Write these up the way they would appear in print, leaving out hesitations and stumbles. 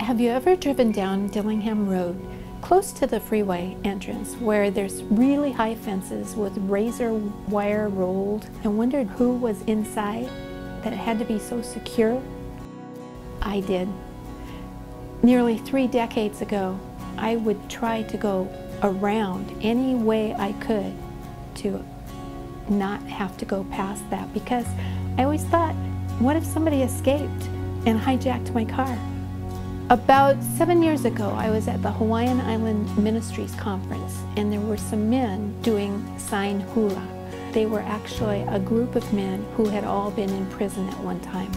Have you ever driven down Dillingham Road, close to the freeway entrance, where there's really high fences with razor wire rolled, and wondered who was inside, that it had to be so secure? I did. Nearly 3 decades ago, I would try to go around any way I could to not have to go past that, because I always thought, what if somebody escaped and hijacked my car? About 7 years ago, I was at the Hawaiian Island Ministries Conference, and there were some men doing sign hula. They were actually a group of men who had all been in prison at one time.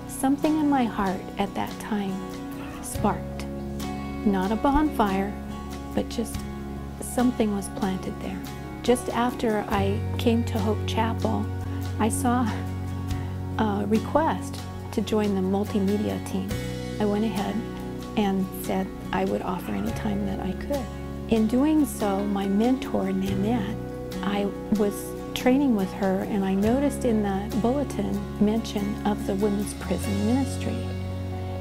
Something in my heart at that time sparked. Not a bonfire, but just something was planted there. Just after I came to Hope Chapel, I saw a request to join the multimedia team. I went ahead and said I would offer any time that I could. In doing so, my mentor, Nanette, I was training with her, and I noticed in the bulletin mention of the women's prison ministry.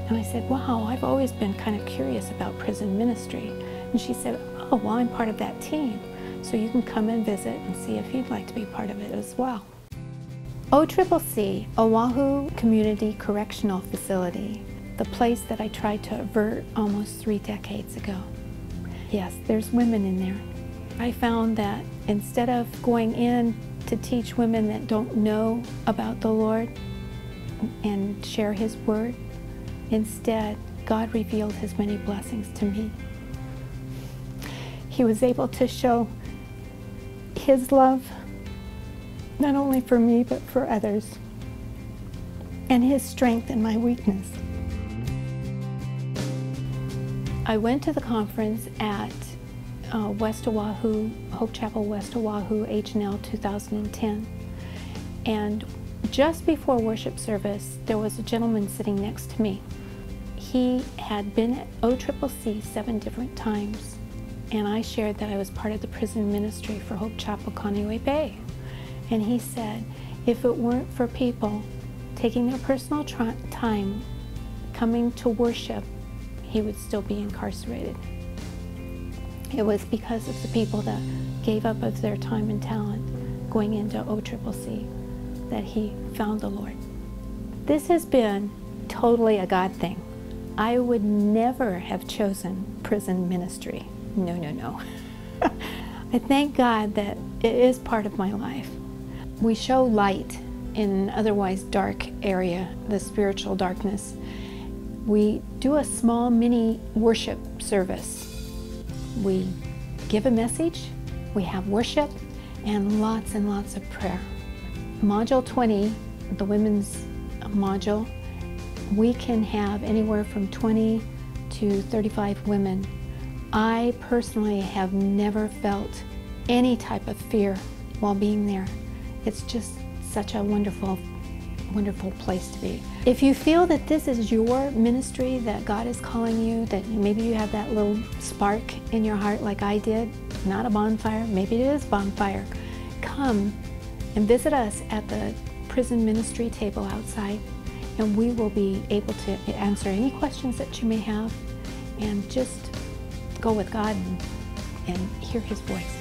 And I said, wow, I've always been kind of curious about prison ministry. And she said, oh, well, I'm part of that team, so you can come and visit and see if you'd like to be part of it as well. OCCC, Oahu Community Correctional Facility, the place that I tried to avert almost 3 decades ago. Yes, there's women in there. I found that instead of going in to teach women that don't know about the Lord and share His Word, instead, God revealed His many blessings to me. He was able to show His love, not only for me, but for others, and His strength in my weakness. I went to the conference at West Oahu, Hope Chapel, West Oahu, H&L 2010. And just before worship service, there was a gentleman sitting next to me. He had been at OCCC 7 different times, and I shared that I was part of the prison ministry for Hope Chapel, Kaneohe Bay. And he said, if it weren't for people taking their personal time coming to worship, he would still be incarcerated. It was because of the people that gave up of their time and talent going into OCCC that he found the Lord. This has been totally a God thing. I would never have chosen prison ministry. No, no, no. I thank God that it is part of my life. We show light in an otherwise dark area, the spiritual darkness. We do a small mini worship service. We give a message, we have worship, and lots of prayer. Module 20, the women's module, we can have anywhere from 20 to 35 women. I personally have never felt any type of fear while being there. It's just such a wonderful place to be. If you feel that this is your ministry, that God is calling you, that maybe you have that little spark in your heart like I did, not a bonfire, maybe it is bonfire, come and visit us at the prison ministry table outside, and we will be able to answer any questions that you may have and just go with God and hear His voice.